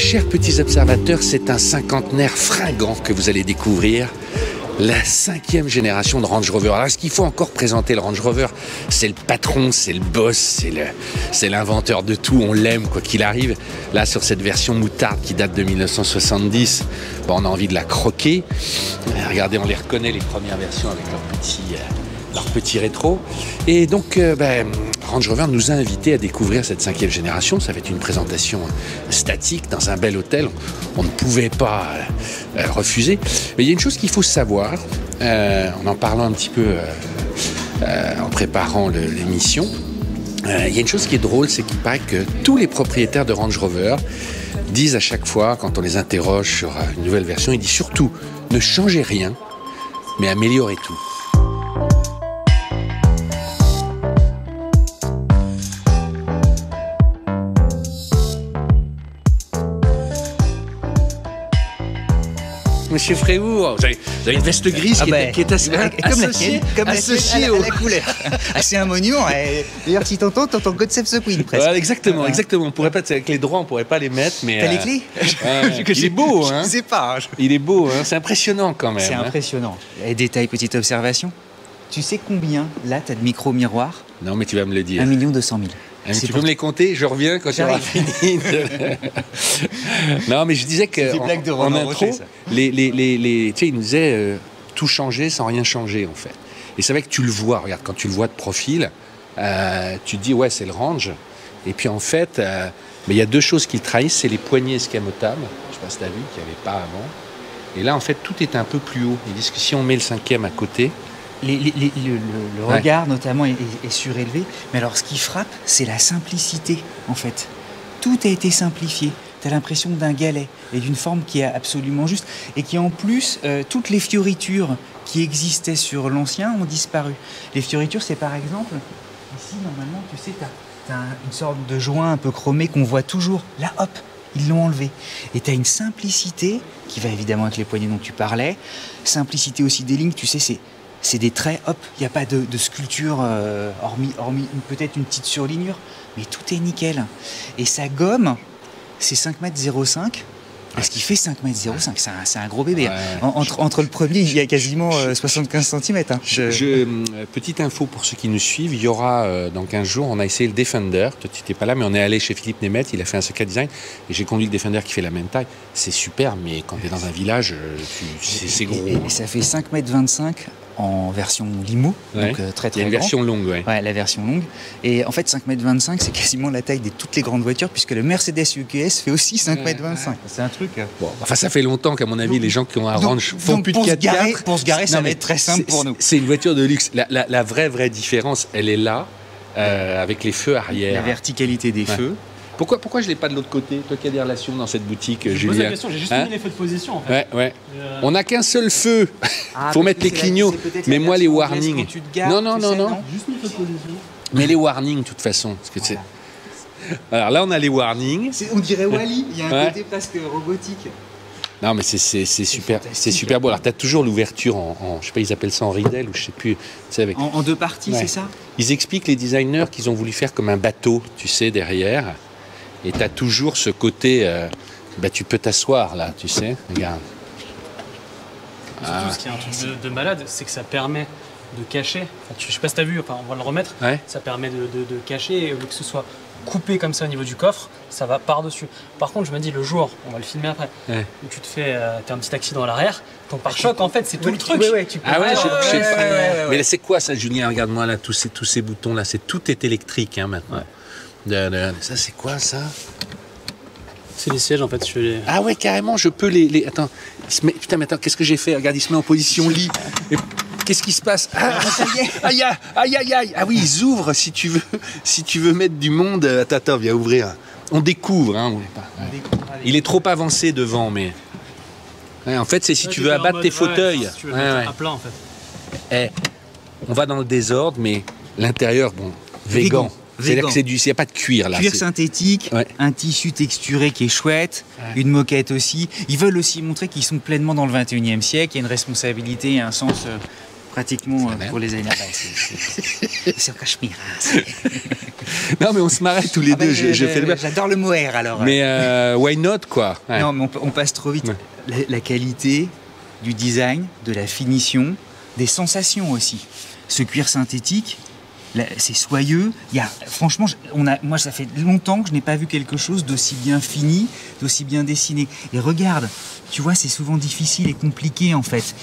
chers petits observateurs, c'est un cinquantenaire fringant que vous allez découvrir. La 5e génération de Range Rover. Alors, est-ce qu'il faut encore présenter le Range Rover? C'est le patron, c'est le boss, c'est l'inventeur de tout. On l'aime, quoi qu'il arrive. Là, sur cette version moutarde qui date de 1970, bon, on a envie de la croquer. Regardez, on les reconnaît, les premières versions avec leur petit rétro. Et donc, Range Rover nous a invités à découvrir cette 5e génération. Ça va être une présentation statique dans un bel hôtel. On ne pouvait pas refuser. Mais il y a une chose qu'il faut savoir, en en parlant un petit peu en préparant l'émission. Il y a une chose qui est drôle, c'est qu'il paraît que tous les propriétaires de Range Rover disent à chaque fois, quand on les interroge sur une nouvelle version, ils disent surtout, ne changez rien, mais améliorez tout. Monsieur Fréhour, vous avez une veste grise qui est associée à la couleur. Ah, c'est un monument. D'ailleurs, si t'entends God Save the Queen, presque. Ouais, exactement. On pourrait pas, avec les droits, on pourrait pas les mettre, mais. T'as les clés? Il est beau, hein. Je sais pas. Il est beau, hein. C'est impressionnant quand même. C'est impressionnant. Et détail, petite observation. Tu sais combien, là, t'as de micro-miroirs? Non, mais tu vas me le dire. 1 200 000. Tu peux me les compter? Je reviens quand tu auras fini. Non, mais je disais qu'en intro, tu sais, il nous disait tout changer sans rien changer, en fait. Et c'est vrai que tu le vois. Regarde, quand tu le vois de profil, tu te dis, ouais, c'est le Range. Et puis, en fait, il y a deux choses qui le trahissent. C'est les poignées escamotables. Je ne sais pas si tu as vu, qu'il n'y avait pas avant. Et là, en fait, tout est un peu plus haut. Ils disent que si on met le 5e à côté... Le regard, notamment, est surélevé. Mais alors, ce qui frappe, c'est la simplicité, en fait. Tout a été simplifié. Tu as l'impression d'un galet et d'une forme qui est absolument juste. Et qui, en plus, toutes les fioritures qui existaient sur l'ancien ont disparu. Les fioritures, c'est par exemple... Ici, normalement, tu sais, tu as une sorte de joint un peu chromé qu'on voit toujours. Là, hop, ils l'ont enlevé. Et tu as une simplicité qui va évidemment avec les poignées dont tu parlais. Simplicité aussi des lignes, tu sais, c'est des traits, hop, il n'y a pas de sculpture, hormis peut-être une petite surlignure, mais tout est nickel. Et sa gomme, c'est 5,05 m, ce qui fait 5,05 m, c'est un gros bébé. Ouais. Entre le premier, il y a quasiment 75 cm. Hein. Petite info pour ceux qui nous suivent, il y aura dans 15 jours, on a essayé le Defender, toi tu n'étais pas là, mais on est allé chez Philippe Nemeth, il a fait un secret design, et j'ai conduit le Defender qui fait la même taille. C'est super, mais quand tu es dans un village, c'est gros. Et ça fait 5,25 m en version limo, donc très très grand. Il y a une version longue, ouais, la version longue. Et en fait, 5,25 m, c'est quasiment la taille de toutes les grandes voitures, puisque le Mercedes UQS fait aussi 5,25 m. C'est un truc... Bon, enfin, ça fait longtemps qu'à mon avis, les gens qui ont un Range font plus de 4x4. Pour se garer, ça va être très simple pour nous. C'est une voiture de luxe. La vraie différence, elle est là, avec les feux arrière. La verticalité des feux. Pourquoi je ne l'ai pas de l'autre côté? Toi qui as des relations dans cette boutique, Julien. Je pose la question, j'ai juste mis les feux de position en fait. Ouais. On n'a qu'un seul feu pour mettre les clignots. Mais moi, les warnings. Non. Juste mis les feux de position. Mais les warnings, de toute façon. Parce que alors là, on a les warnings. On dirait Wall-E, il y a un côté presque robotique. Non, mais c'est super, c'est super beau. Alors, tu as toujours l'ouverture je sais pas, ils appellent ça en ridel ou je sais plus. Tu sais, avec... en deux parties, c'est ça? Ils expliquent, les designers, qu'ils ont voulu faire comme un bateau, tu sais, derrière. Et tu as toujours ce côté, tu peux t'asseoir là, tu sais, regarde. Surtout, ce qui est un truc de malade, c'est que ça permet de cacher. Enfin, je sais pas si tu as vu, enfin, on va le remettre. Ouais. Ça permet de cacher, et au lieu que ce soit coupé comme ça au niveau du coffre, ça va par-dessus. Par contre, je me dis, le jour, on va le filmer après, où tu te fais t'as un petit accident à l'arrière, ton pare-choc, en fait, c'est tout le truc. Tu peux Mais là, c'est quoi ça, Julien? Regarde-moi là, tous ces boutons là, tout est électrique hein, maintenant. Ouais. Ça, c'est quoi ça? C'est les sièges en fait. Ah ouais, carrément, je peux les... Attends, putain, mais attends, qu'est-ce que j'ai fait? Regarde, il se met en position lit. Qu'est-ce qui se passe? Aïe. Ah oui, ils ouvrent si tu veux mettre du monde. Attends, viens ouvrir. On découvre, hein. Il est trop avancé devant, mais... Ouais, en fait, c'est si tu veux abattre tes fauteuils. Si tu veux mettre à plat en fait. On va dans le désordre, mais l'intérieur, végan. C'est-à-dire qu'il n'y a pas de cuir là. Cuir synthétique, un tissu texturé qui est chouette, une moquette aussi. Ils veulent aussi montrer qu'ils sont pleinement dans le 21e siècle, il y a une responsabilité et un sens pratiquement pour les années. C'est en cachemire. Non, mais on se marrait tous les deux. J'adore le mohair alors. Mais why not, quoi. Ouais. Non, mais on passe trop vite. Ouais. La qualité du design, de la finition, des sensations aussi. Ce cuir synthétique, c'est soyeux. Franchement, moi, ça fait longtemps que je n'ai pas vu quelque chose d'aussi bien fini, d'aussi bien dessiné. Et regarde, tu vois, c'est souvent difficile et compliqué en fait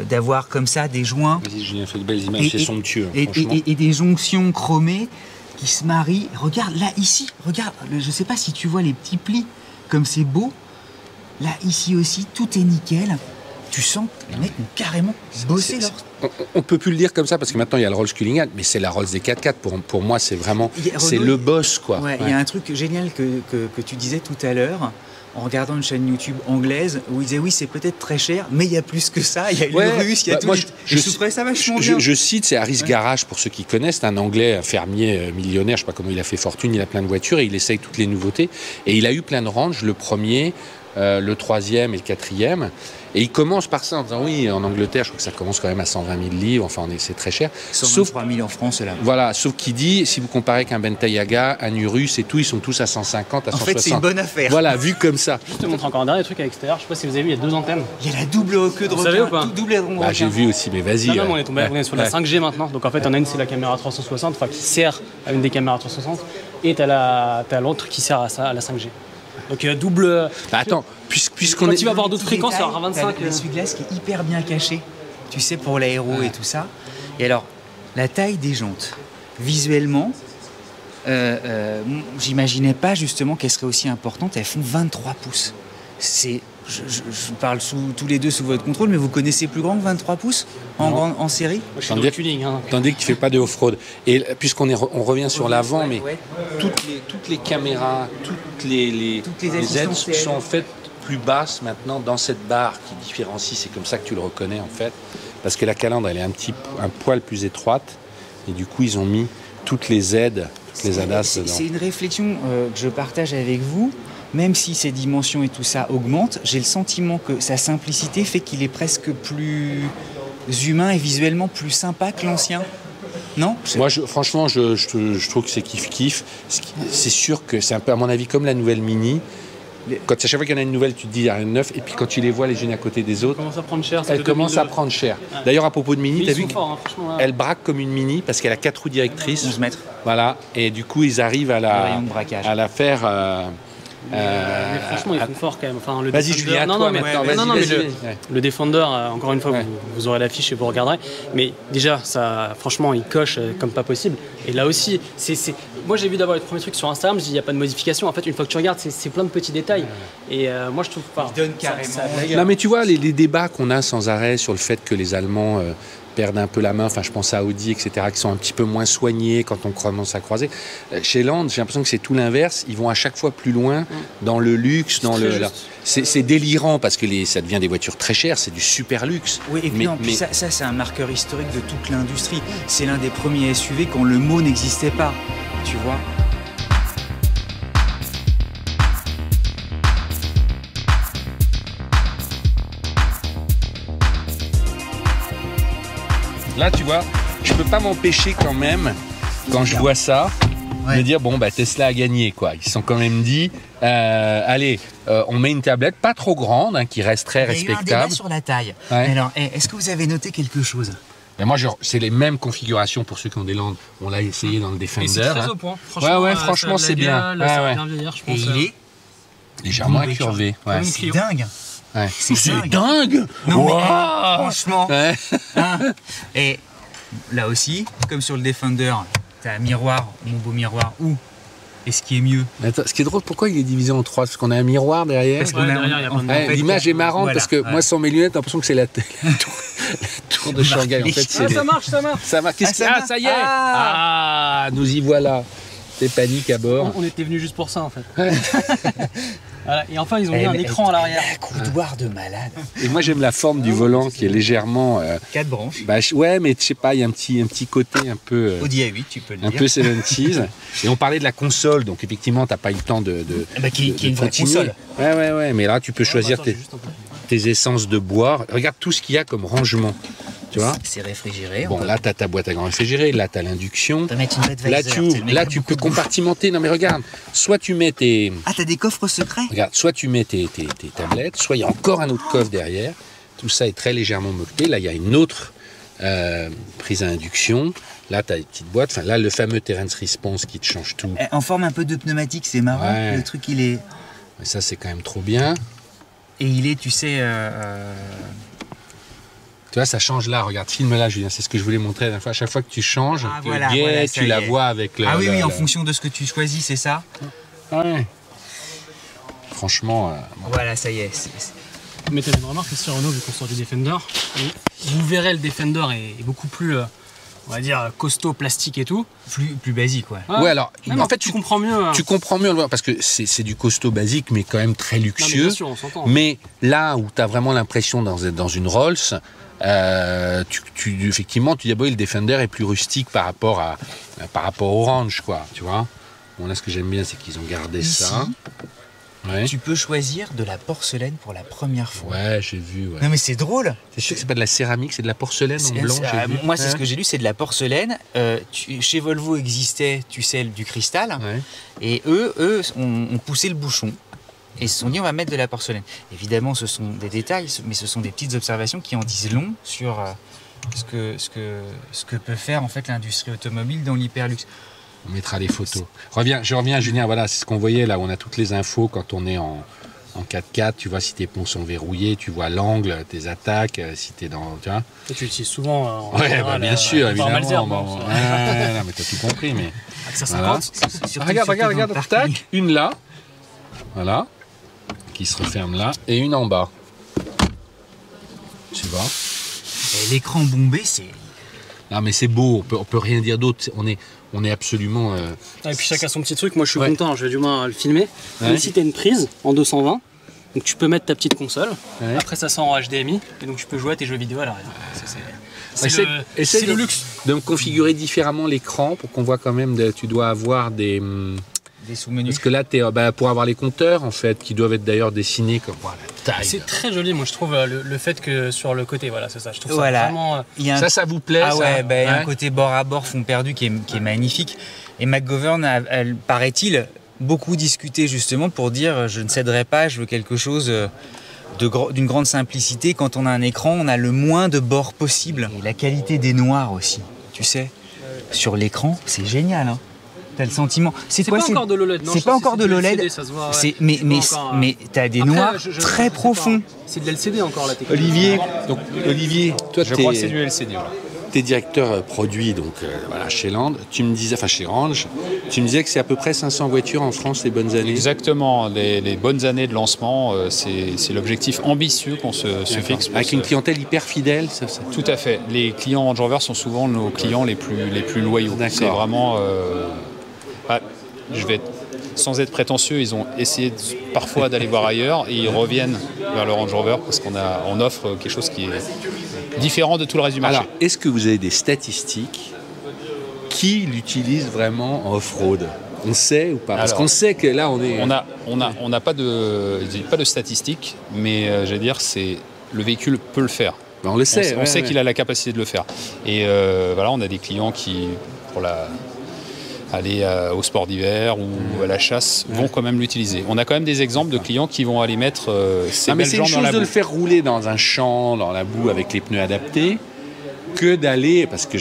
d'avoir comme ça des joints. Vas-y, Julien, fait de belles images, c'est somptueux. Et des jonctions chromées qui se marient. Regarde, là, ici, regarde, je ne sais pas si tu vois les petits plis, comme c'est beau. Là, ici aussi, tout est nickel. Tu sens que les mecs ont carrément bossé leur... On peut plus le dire comme ça parce que maintenant il y a le Rolls Culligan, mais c'est la Rolls des 4x4. Pour moi, c'est vraiment c'est le boss, quoi. Ouais, il y a un truc génial que tu disais tout à l'heure en regardant une chaîne YouTube anglaise où il disait oui, c'est peut-être très cher, mais il y a plus que ça. Il y a le russe, il y a tout. Moi, je trouvais ça vachement bien. Je cite, c'est Harris Garage pour ceux qui connaissent. C'est un Anglais, un fermier millionnaire. Je sais pas comment il a fait fortune. Il a plein de voitures et il essaye toutes les nouveautés. Et il a eu plein de ranges. Le premier. Le 3e et le 4e. Et il commence par ça en disant oui, en Angleterre, je crois que ça commence quand même à 120 000 livres, enfin c'est très cher. 123 000 en France, là. Voilà, sauf qu'il dit, si vous comparez qu'un Bentayga, un Urus et tout, ils sont tous à 150, à 160. En fait, c'est une bonne affaire. Voilà, vu comme ça. Je te montre encore un dernier truc à l'extérieur. Je sais pas si vous avez vu, il y a 2 antennes. Il y a la double queue de requin. Vous savez ou pas? Bah, j'ai vu aussi, mais vas-y. Non, on est sur la 5G maintenant. Donc en fait, on a une, c'est la caméra 360, enfin qui sert à une des caméras 360, et t'as l'autre qui sert à ça, à la 5G. Donc double. Bah, attends, puisqu'on est. Tu vas avoir d'autres fréquences, il y aura 25. L'essuie-glace qui est hyper bien caché, tu sais, pour l'aéro et tout ça. Et alors, la taille des jantes, visuellement, j'imaginais pas justement qu'elle serait aussi importante. Elles font 23 pouces. Je parle tous les deux sous votre contrôle, mais vous connaissez plus grand que 23 pouces en série? Moi, je suis dans le tuning. Tandis que tu fais pas de off-road. Et puisqu'on revient sur l'avant, mais toutes les caméras, toutes les aides sont en fait plus basses maintenant dans cette barre qui différencie. C'est comme ça que tu le reconnais en fait, parce que la calandre elle est un poil plus étroite et du coup ils ont mis toutes les aides, les ADAS. C'est une réflexion que je partage avec vous. Même si ses dimensions et tout ça augmentent, j'ai le sentiment que sa simplicité fait qu'il est presque plus humain et visuellement plus sympa que l'ancien. Non? Moi, franchement, je trouve que c'est kiff-kiff. C'est sûr que c'est un peu, à mon avis, comme la nouvelle Mini. Quand à chaque fois qu'il y en a une nouvelle, tu te dis il y a rien de neuf. Et puis quand tu les vois les unes à côté des autres, elle commence à prendre cher. Ouais. D'ailleurs, à propos de Mini, tu as vu qu'elle braque comme une Mini parce qu'elle a 4 roues directrices. 11 mètres. Voilà. Et du coup, ils arrivent à la faire... mais franchement, ils font fort quand même. Enfin, vas-y, Julien, le Defender, encore une fois, vous aurez l'affiche et vous regarderez. Mais déjà, ça, franchement, il coche comme pas possible. Et là aussi, moi j'ai vu d'abord les premiers trucs sur Instagram, je dis il n'y a pas de modification. En fait, une fois que tu regardes, c'est plein de petits détails. Et moi, je trouve pas. Il donne carrément. Non, mais tu vois, les débats qu'on a sans arrêt sur le fait que les Allemands perdent un peu la main, enfin je pense à Audi, etc., qui sont un petit peu moins soignés quand on commence à croiser. Chez Land, j'ai l'impression que c'est tout l'inverse. Ils vont à chaque fois plus loin dans le luxe, dans le. C'est délirant parce que ça devient des voitures très chères, c'est du super luxe. Oui, et puis ça c'est un marqueur historique de toute l'industrie. C'est l'un des premiers SUV quand le mot n'existait pas, tu vois. Là, tu vois, je peux pas m'empêcher quand même, quand je vois ça, de dire bon, bah Tesla a gagné, quoi. Ils se sont quand même dit, allez, on met une tablette pas trop grande, hein, qui reste très respectable. Il y a eu un débat sur la taille. Ouais. Alors, est-ce que vous avez noté quelque chose? Mais moi, c'est les mêmes configurations pour ceux qui ont des Land. On l'a essayé dans le Defender. C'est très au point. Franchement, franchement, c'est bien. Bien vieillir, je pense. Et il est légèrement incurvé. Ouais. C'est dingue. Ouais. C'est dingue. Non, wow. mais, franchement. Ouais. Hein. Et là aussi, comme sur le Defender, t'as un miroir, mon beau miroir, où? Et ce qui est mieux. Attends, ce qui est drôle, pourquoi il est divisé en 3? Parce qu'on a un miroir derrière. Parce qu'on l'image est marrante parce que moi, sans mes lunettes, j'ai l'impression que c'est la tour de Shanghai. En fait, ça marche. Ça marche. Ça y est. Nous y voilà. C'est panique à bord. On était venus juste pour ça, en fait. Voilà. Et enfin, ils ont mis un écran à l'arrière. Un coudoir de malade. Et moi, j'aime la forme du volant qui est légèrement... 4 branches. Ouais, mais je sais pas, il y a un petit côté un peu... Audi A8, tu peux le dire. Un peu 70s. Et on parlait de la console, donc effectivement, tu n'as pas eu le temps de qui est une vraie console. Ouais, mais là, tu peux choisir tes essences de bois. Regarde tout ce qu'il y a comme rangement. Tu vois? C'est réfrigéré. Bon, là, tu as ta boîte à gants réfrigérée, là, tu as l'induction. On peut mettre une boîte Là, Weiser, tu peux compartimenter. Non, mais regarde, soit tu mets tes... Ah, t'as des coffres secrets? Regarde, soit tu mets tes tablettes, soit il y a encore un autre coffre derrière. Tout ça est très légèrement moqueté. Là, il y a une autre prise à induction. Là, tu as des petites boîtes. Enfin, là, le fameux Terrence Response qui te change tout. En forme un peu de pneumatique, c'est marrant. Ouais. Le truc, il est... Mais ça, c'est quand même trop bien. Et il est, tu sais... Tu vois, ça change là. Regarde, filme là, Julien. C'est ce que je voulais montrer la dernière fois. À chaque fois que tu changes, tu la vois avec le... Ah oui, en fonction de ce que tu choisis, c'est ça? Ouais. Franchement... Voilà, ça y est. Mettez une remarque sur Renault, vu qu'on sort du Defender. Vous verrez, le Defender est beaucoup plus, on va dire, costaud, plastique et tout. Plus basique, ouais. Ouais, alors, en fait, tu comprends mieux. Tu comprends mieux, parce que c'est du costaud basique, mais quand même très luxueux. Non, mais bien sûr, on s'entend. Mais là où tu as vraiment l'impression dans une Rolls, effectivement, tu dis, le Defender est plus rustique par rapport au Range, quoi, tu vois. Bon, là, ce que j'aime bien, c'est qu'ils ont gardé ça. Ouais. Tu peux choisir de la porcelaine pour la première fois. Ouais, j'ai vu. Ouais. Non, mais c'est drôle. C'est sûr que c'est pas de la céramique, c'est de la porcelaine en blanc. Moi, c'est ce que j'ai lu, c'est de la porcelaine. Chez Volvo existait, tu sais, du cristal. Ouais. Et eux ont poussé le bouchon. Et ils se sont dit, on va mettre de la porcelaine. Évidemment, ce sont des détails, mais ce sont des petites observations qui en disent long sur ce que peut faire en fait l'industrie automobile dans l'hyperluxe. On mettra les photos. Je reviens, Julien, voilà, c'est ce qu'on voyait là, on a toutes les infos quand on est en 4x4, tu vois si tes pneus sont verrouillés, tu vois l'angle, tes attaques, si t'es dans... Tu vois. Et tu l'utilises souvent bien sûr, évidemment. Non, mais t'as tout compris, mais... Avec 50. Voilà. Regarde, tac, une là, voilà, qui se referme là, et une en bas. Tu vois. Et l'écran bombé, c'est... Non mais c'est beau, on peut rien dire d'autre, on est absolument... Et puis chacun son petit truc, moi je suis content, je vais du moins le filmer. Ouais. Ici tu as une prise en 220, donc tu peux mettre ta petite console, après ça sort en HDMI, et donc tu peux jouer à tes jeux vidéo à l'arrière. C'est le luxe. De me configurer différemment l'écran pour qu'on voit quand même, tu dois avoir des sous-menus. Parce que là, pour avoir les compteurs, en fait, qui doivent être d'ailleurs dessinés comme la taille. C'est très joli, moi je trouve le fait que sur le côté, voilà, c'est ça. Je trouve ça vraiment. Ça vous plaît? Ah ouais, il y a un côté bord à bord, fond perdu qui est magnifique. Et McGovern a, paraît-il, beaucoup discuté justement pour dire je ne céderai pas, je veux quelque chose d'une grande simplicité. Quand on a un écran, on a le moins de bords possible. Et la qualité des noirs aussi, tu sais, sur l'écran, c'est génial, hein. T'as le sentiment. C'est pas encore de l'OLED. C'est pas encore de l'OLED. Mais t'as des noirs très profonds. C'est de l'LCD encore la technologie. Olivier, toi, je crois que c'est du LCD. Voilà. T'es directeur produit chez Land. Tu me disais, chez Range, tu me disais que c'est à peu près 500 voitures en France les bonnes années. Exactement, les bonnes années de lancement, c'est l'objectif ambitieux qu'on se fixe. Avec une clientèle hyper fidèle, ça. Tout à fait. Les clients Range Rover sont souvent nos clients les plus loyaux. C'est vraiment. Sans être prétentieux, ils ont essayé parfois d'aller voir ailleurs et ils reviennent vers le Range Rover parce qu'on offre quelque chose qui est différent de tout le reste du marché. Alors, est-ce que vous avez des statistiques qui l'utilisent vraiment en off-road? On sait ou pas? Parce qu'on sait que là, on est... On n'a pas de statistiques, mais j'allais dire, le véhicule peut le faire. Ben on le sait. On sait qu'il a la capacité de le faire. Et on a des clients qui, pour aller au sport d'hiver ou à la chasse, vont quand même l'utiliser. On a quand même des exemples de clients qui vont aller mettre ces belles jambes dans la boue. C'est une chose de le faire rouler dans un champ, dans la boue, avec les pneus adaptés, que d'aller, parce que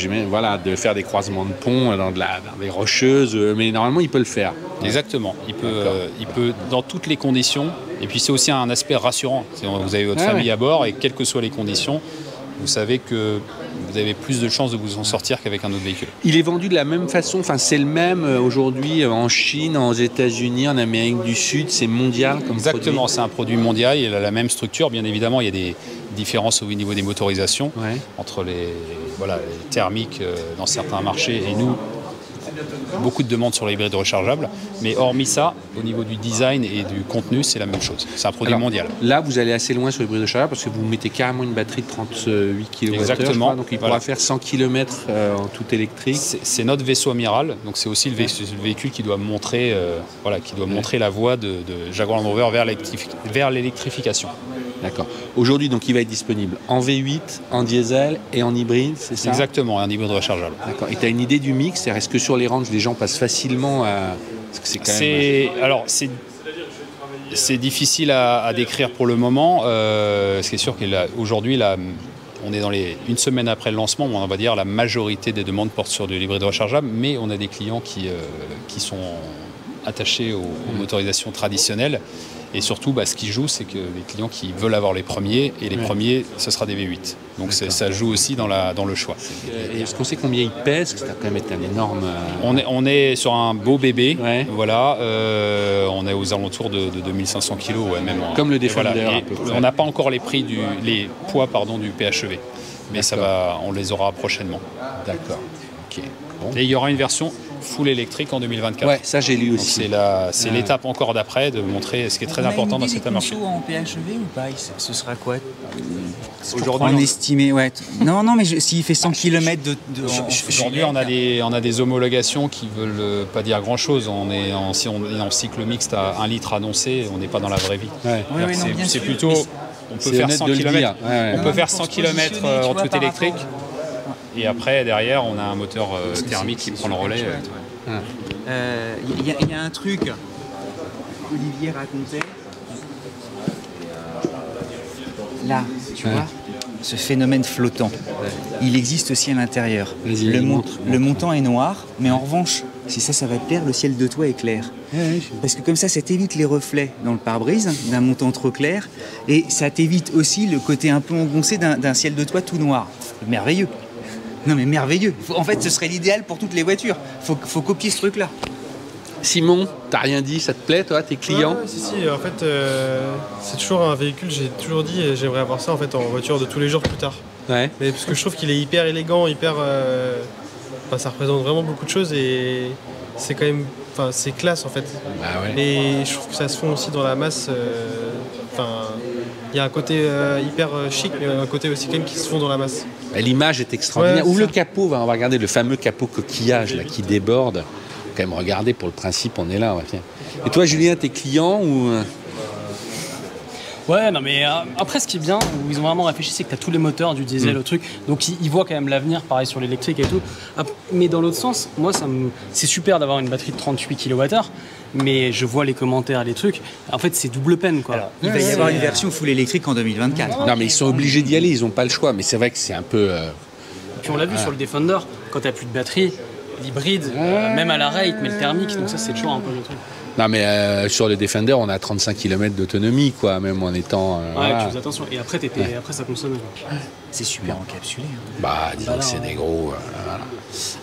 de faire des croisements de ponts dans des rocheuses, mais normalement il peut le faire. Exactement, il peut dans toutes les conditions, et puis c'est aussi un aspect rassurant. Vous avez votre famille à bord, et quelles que soient les conditions, vous savez que vous avez plus de chances de vous en sortir qu'avec un autre véhicule. Il est vendu de la même façon, c'est le même aujourd'hui en Chine, aux États-Unis, en Amérique du Sud, c'est mondial comme Exactement, produit. C'est un produit mondial, il a la même structure. Bien évidemment, il y a des différences au niveau des motorisations entre les thermiques dans certains marchés et nous. Beaucoup de demandes sur les hybrides rechargeables, mais hormis ça, au niveau du design et du contenu, c'est la même chose. C'est un produit mondial. Là, vous allez assez loin sur les hybrides rechargeables parce que vous mettez carrément une batterie de 38 kWh. Exactement. Donc il pourra faire 100 km en tout électrique. C'est notre vaisseau amiral, donc c'est aussi le véhicule qui doit montrer, montrer la voie de Jaguar Land Rover vers l'électrification. D'accord. Aujourd'hui, donc, il va être disponible en V8, en diesel et en hybride, c'est ça? Exactement, un hybride rechargeable. D'accord. Et tu as une idée du mix? Est-ce que sur les ranges, les gens passent facilement à... Parce que c'est quand même... Alors, c'est difficile à décrire pour le moment. Ce qui est sûr qu'aujourd'hui, on est dans une semaine après le lancement, on va dire la majorité des demandes portent sur de l'hybride rechargeable, mais on a des clients qui sont attachés aux motorisations traditionnelles. Et surtout, ce qui joue, c'est que les clients qui veulent avoir les premiers, et les premiers, ce sera des V8. Donc ça joue aussi dans le choix. Est-ce qu'on sait combien il pèse? Parce que ça a quand même été un énorme... On est sur un beau bébé, voilà. On est aux alentours de 2500 kg. Ouais, même comme le Defender. Voilà. On n'a pas encore les poids du PHEV, mais on les aura prochainement. D'accord. Ok. Bon. Et il y aura une version full électrique en 2024. Ouais, ça j'ai lu aussi. C'est l'étape encore d'après, de montrer ce qui est très important dans cette marché. En PHEV ou pas? Ce sera quoi aujourd'hui? En estimé, ouais. Non, mais s'il fait 100 km aujourd'hui, on a des homologations qui veulent pas dire grand-chose. Si on est en cycle mixte à 1 litre annoncé, on n'est pas dans la vraie vie. Ouais. C'est plutôt... On peut faire 100 km, on peut faire 100 km en tout électrique. Et après, derrière, on a un moteur thermique qui prend le relais. Il y a un truc qu'Olivier racontait. Là, tu vois, ce phénomène flottant, il existe aussi à l'intérieur. Le montant est noir, mais en revanche, si ça va te plaire, le ciel de toit est clair. Parce que comme ça t'évite les reflets dans le pare-brise d'un montant trop clair, et ça t'évite aussi le côté un peu engoncé d'un ciel de toit tout noir. Merveilleux. Non mais merveilleux. En fait, ce serait l'idéal pour toutes les voitures. Faut copier ce truc-là. Simon, t'as rien dit, ça te plaît, toi, tes clients? Si, en fait, c'est toujours un véhicule, j'ai toujours dit, j'aimerais avoir ça en fait en voiture de tous les jours plus tard. Ouais. Mais parce que je trouve qu'il est hyper élégant, ça représente vraiment beaucoup de choses et c'est quand même, c'est classe en fait. Bah ouais. Et je trouve que ça se fond aussi dans la masse. Il y a un côté hyper chic, mais un côté aussi quand même qui se fond dans la masse. L'image est extraordinaire. Ouais, Ouvre le capot, on va regarder le fameux capot coquillage là, qui déborde. Quand même regarder pour le principe, on est là. Tiens. Et toi, Julien, tes clients ou... Ouais, non, mais après, ce qui est bien, où ils ont vraiment réfléchi, c'est que tu as tous les moteurs du diesel au truc. Donc, ils voient quand même l'avenir, pareil sur l'électrique et tout. Mais dans l'autre sens, moi, c'est super d'avoir une batterie de 38 kWh, mais je vois les commentaires, les trucs. En fait, c'est double peine, quoi. Alors, il va y avoir une version full électrique en 2024. Non, mais ils sont obligés d'y aller, ils n'ont pas le choix. Mais c'est vrai que c'est un peu... Puis on l'a vu sur le Defender, quand tu n'as plus de batterie, l'hybride, même à la rate, mais le thermique, donc ça, c'est toujours un peu le truc. Non, mais sur le Defender, on a 35 km d'autonomie, quoi, même en étant... tu fais attention. Et après, après ça consomme. C'est super encapsulé. Bah, disons que c'est des gros...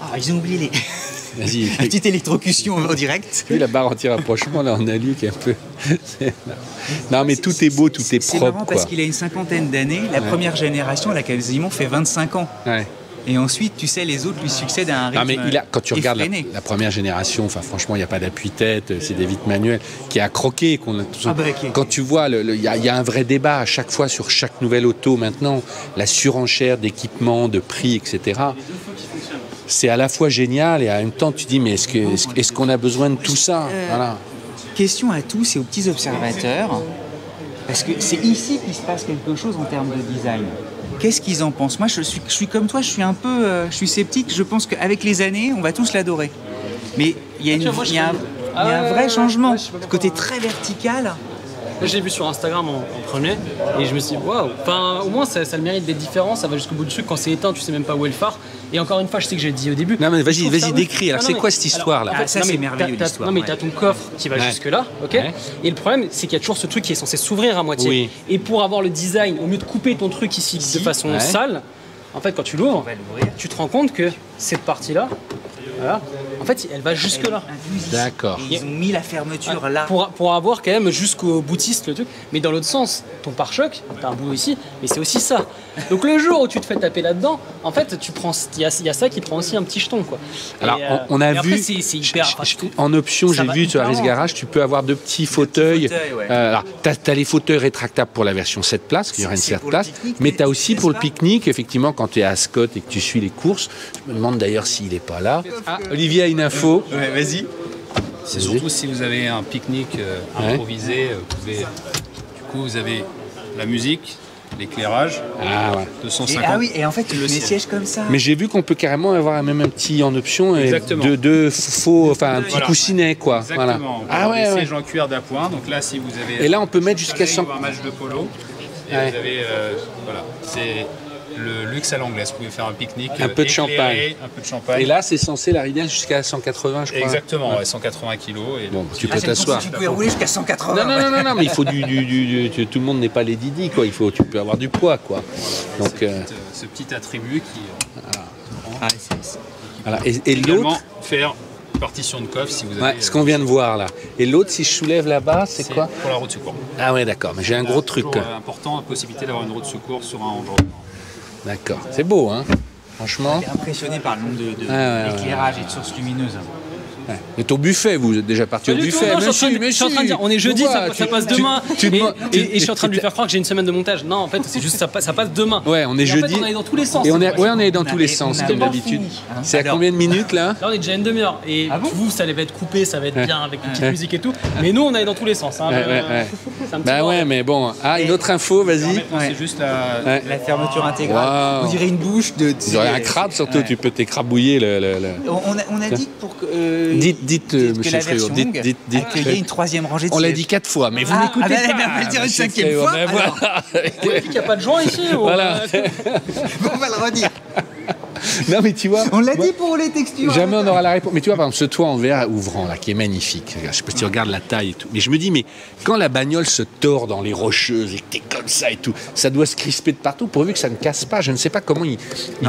Ah, ils ont oublié les... Vas-y. Une petite électrocution en direct. Oui, la barre anti-rapprochement, là, on a lu qu'un peu... Non, mais tout est beau, tout est propre. C'est marrant parce qu'il a une cinquantaine d'années. La première génération, elle a quasiment fait 25 ans. Ouais. Et ensuite, tu sais, les autres lui succèdent à un rythme mais quand tu regardes effréné. la première génération, franchement, il n'y a pas d'appui-tête, c'est des vitres manuelles qui a croqué. Quand tu vois, il y a un vrai débat à chaque fois sur chaque nouvelle auto maintenant, la surenchère d'équipements, de prix, etc. C'est à la fois génial et en même temps, tu dis, mais est-ce qu'on a besoin de tout ça? Voilà. Question à tous et aux petits observateurs, parce que c'est ici qu'il se passe quelque chose en termes de design. Qu'est-ce qu'ils en pensent? Moi, je suis comme toi, je suis un peu je suis sceptique. Je pense qu'avec les années, on va tous l'adorer. Mais il y a un vrai changement. Ce côté très vertical. Moi, je l'ai vu sur Instagram en premier et je me suis dit waouh. Enfin, au moins ça a le mérite d'être différent. Ça va jusqu'au bout du truc. Quand c'est éteint, tu sais même pas où est le phare. Et encore une fois, je sais que j'ai dit au début. Non mais vas-y décris. Alors c'est quoi cette histoire là? En fait, ça c'est merveilleux l'histoire. Non mais t'as ton coffre qui va jusque là, ok. Ouais. Et le problème, c'est qu'il y a toujours ce truc qui est censé s'ouvrir à moitié. Oui. Et pour avoir le design, au lieu de couper ton truc ici de façon sale, en fait, quand tu l'ouvres, tu te rends compte que cette partie-là, voilà, en fait, elle va jusque là. D'accord. Ils ont mis la fermeture là. Pour avoir quand même jusqu'au boutiste le truc. Mais dans l'autre sens, ton pare-choc, t'as un bout ici, mais c'est aussi ça. Donc le jour où tu te fais taper là-dedans, en fait, il y a ça qui prend aussi un petit jeton, quoi. Alors, on a vu, après, c'est hyper, en option, j'ai vu sur Aris Garage, tu peux avoir deux petits fauteuils. Alors, t'as les fauteuils rétractables pour la version 7 places, il y aura une 7 places, mais t'as aussi pour le pique-nique, effectivement, quand tu es à Ascot et que tu suis les courses. Je me demande d'ailleurs s'il n'est pas là. Ah, Olivier a une info. Ouais, vas-y. C'est surtout si vous avez un pique-nique improvisé, vous avez la musique, l'éclairage, 250. Ah oui, et en fait, tu le siège comme ça. Mais j'ai vu qu'on peut carrément avoir même un petit en option et deux faux, enfin un petit coussinet quoi. Exactement. Voilà. Sièges en cuir d'appoint. Donc là, si vous avez. Et là, on peut mettre jusqu'à 100. Un match de polo. Et vous avez, voilà, c'est le luxe à l'anglaise. Vous pouvez faire un pique-nique, un peu de champagne. Un peu de champagne. Et là, c'est censé la rivière jusqu'à 180, je crois. Exactement, 180 kg. Bon, tu peux t'asseoir. Tu peux rouler jusqu'à 180. Non, mais il faut tout le monde n'est pas les Didi, quoi. Tu peux avoir du poids, quoi. Voilà, donc ce petit attribut qui. Voilà. Et l'autre. Faire partition de coffre si vous avez. Ce qu'on vient de voir là. Et l'autre, si je soulève là-bas, c'est quoi? Pour la roue de secours. Ah ouais, d'accord. Mais j'ai un gros truc. Important, la possibilité d'avoir une roue de secours sur un Range. D'accord. C'est beau, hein. Franchement. Je suis impressionné par le nombre d'éclairages et de sources lumineuses. Vous êtes au buffet, vous êtes déjà parti au buffet. Je suis en train de dire, on est jeudi, ça passe demain. Et je suis en train de lui faire croire que j'ai une semaine de montage. Non, en fait, c'est juste ça passe demain. Ouais, on est jeudi. En fait, on est dans tous les sens. Et on est dans tous les sens, comme d'habitude. C'est à combien de minutes là? Là, on est déjà une demi-heure. Et vous, ça va être coupé, ça va être bien avec une petite musique et tout. Mais nous, on est dans tous les sens. Bah ouais, mais bon. Ah, une autre info, vas-y. C'est juste la fermeture intégrale. On dirait une bouche de. Vous aurez un crabe surtout, tu peux t'écrabouiller le. On a dit pour que. Dites, monsieur Friot, dites. Qu'il y ait une troisième rangée de On l'a dit 4 fois, mais vous n'écoutez pas. On va le dire une 5e fois. On a dit qu'il n'y a pas de joint ici. Voilà. On va le redire. Non mais tu vois, on l'a dit pour les textures. Jamais on aura la réponse. Mais tu vois, par exemple, ce toit en verre ouvrant là, qui est magnifique. Je sais pas si tu regardes la taille et tout. Mais je me dis, mais quand la bagnole se tord dans les rocheuses et que t'es comme ça et tout, ça doit se crisper de partout pourvu que ça ne casse pas. Je ne sais pas comment ils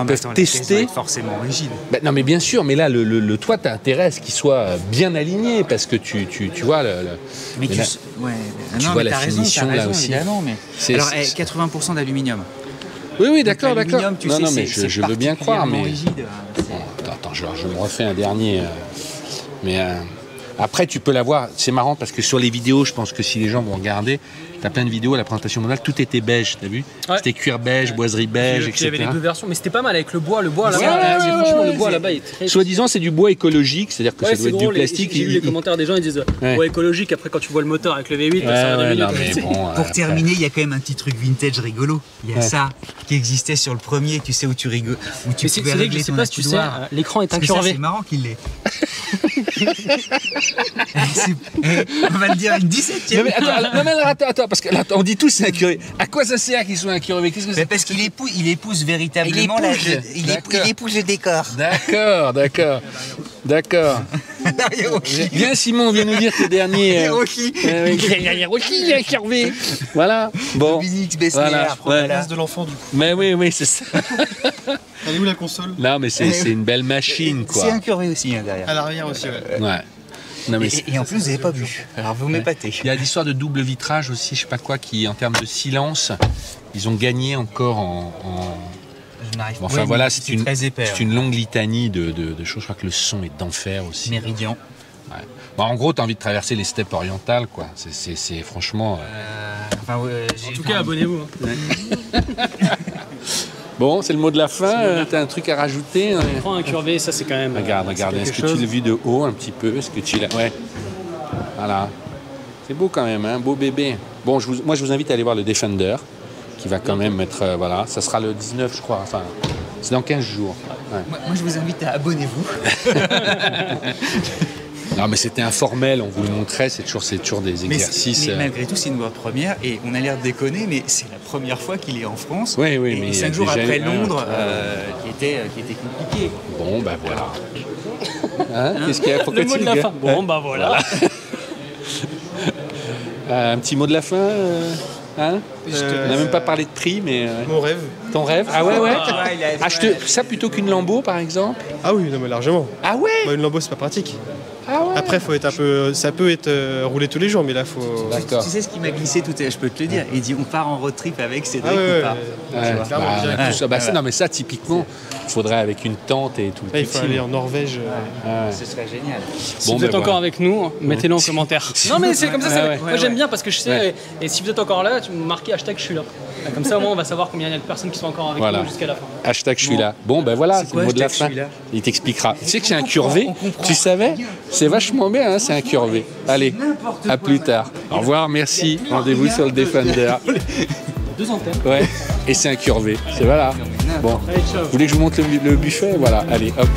peuvent tester. Être forcément rigide. Ben, non mais bien sûr, mais là le toit t'as intérêt à ce qu'il soit bien aligné parce que tu vois Mais tu vois la finition là aussi. Alors 80% d'aluminium. Oui, d'accord. Non, mais je veux bien croire, mais. Rigide. Attends, je me refais un dernier. Mais après, tu peux l'avoir. C'est marrant parce que sur les vidéos, je pense que si les gens vont regarder, t'as plein de vidéos à la présentation modale, tout était beige, t'as vu? C'était cuir beige, boiserie beige, etc. Il y avait les deux versions, mais c'était pas mal avec le bois. Le bois là-bas, franchement, le bois là-bas est très. Soi-disant, c'est du bois écologique, c'est-à-dire que ça doit être du plastique. J'ai lu les commentaires des gens, ils disent bois écologique. Après, quand tu vois le moteur avec le V8, pour terminer, il y a quand même un petit truc vintage rigolo. Il y a ça qui existait sur le premier, tu sais, où tu rigoles. C'est vrai que je sais pas si tu sais, l'écran est incurvé. C'est marrant qu'il l'ait. On va le dire une 17e. Non mais attends, parce que là, on dit tous c'est incurvé. À quoi ça sert qu'ils soient incurvés? Qu'est-ce que c'est? Parce qu'il épouse véritablement il épouse le décor. D'accord. Viens Simon, viens nous dire tes derniers. Rocky, il est incurvé. Voilà. Bon. La place de l'enfant du coup. Mais oui, c'est ça. Elle est où la console? Non mais c'est une belle machine quoi. C'est incurvé aussi derrière. À l'arrière aussi, ouais. Non, mais et en plus, vous n'avez pas bu. Alors, vous m'épatez. Il y a l'histoire de double vitrage aussi, je sais pas quoi, qui, en termes de silence, ils ont gagné encore Je n'arrive pas. Enfin voilà, c'est une longue litanie de choses. Je crois que le son est d'enfer aussi. Méridian. Ouais. Bon, en gros, tu as envie de traverser les steppes orientales, quoi. C'est franchement. En tout cas, abonnez-vous. Bon, c'est le mot de la fin. T'as un truc à rajouter? Prends incurvé, ça c'est quand même. Regarde. Est-ce que tu l'as vu de haut un petit peu? Est-ce que tu l'as? Ouais. Voilà. C'est beau quand même, hein, beau bébé. Bon, moi je vous invite à aller voir le Defender, qui va quand même être. Voilà, ça sera le 19, je crois. Enfin, c'est dans 15 jours. Ouais. Moi je vous invite à abonnez-vous. Non, mais c'était informel, on vous le montrait, c'est toujours des exercices. Mais malgré tout, c'est une boîte première et on a l'air de déconner, mais c'est la première fois qu'il est en France. Oui, et mais 5 jours après Londres, qui était compliqué. Bon, bah voilà. Qu'est-ce qu'il y a? Le mot de la fin. Bon, bah voilà. Un petit mot de la fin on n'a même pas parlé de prix, mais... Mon rêve. Ton rêve? Ah ouais. Acheter ça plutôt qu'une Lambo, par exemple? Ah oui, non mais largement. Ah ouais? Une Lambo, c'est pas pratique. Ah ouais. Après, faut être ça peut être roulé tous les jours, mais là, faut. D'accord. Tu sais ce qui m'a glissé tout à l'heure, je peux te le dire. Il dit on part en road trip avec Cédric ou pas. Non, mais ça, typiquement, il faudrait avec une tente et tout. Là, il faut aller en Norvège. Ce serait génial. Si vous êtes encore avec nous, mettez-le en commentaire. Non, mais c'est comme ça. Moi, j'aime bien parce que je sais. Et si vous êtes encore là, tu me marquez hashtag je suis là. Comme ça, au moins, on va savoir combien il y a de personnes qui sont encore avec nous jusqu'à la fin. Hashtag je suis là. Bon, ben voilà, c'est le mot de la fin. Il t'expliquera. Tu sais que c'est incurvé? Tu savais? C'est vachement bien, hein, c'est incurvé. Allez, à plus tard. Au revoir, merci. Rendez-vous sur le Defender. 2 antennes. Ouais. Et c'est incurvé. C'est voilà. Bon. Allez, ciao. Vous voulez que je vous montre le buffet? Voilà. Allez, hop.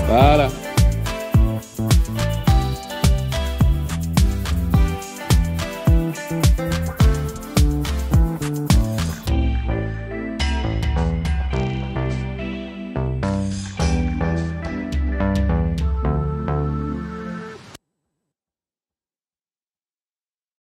Voilà.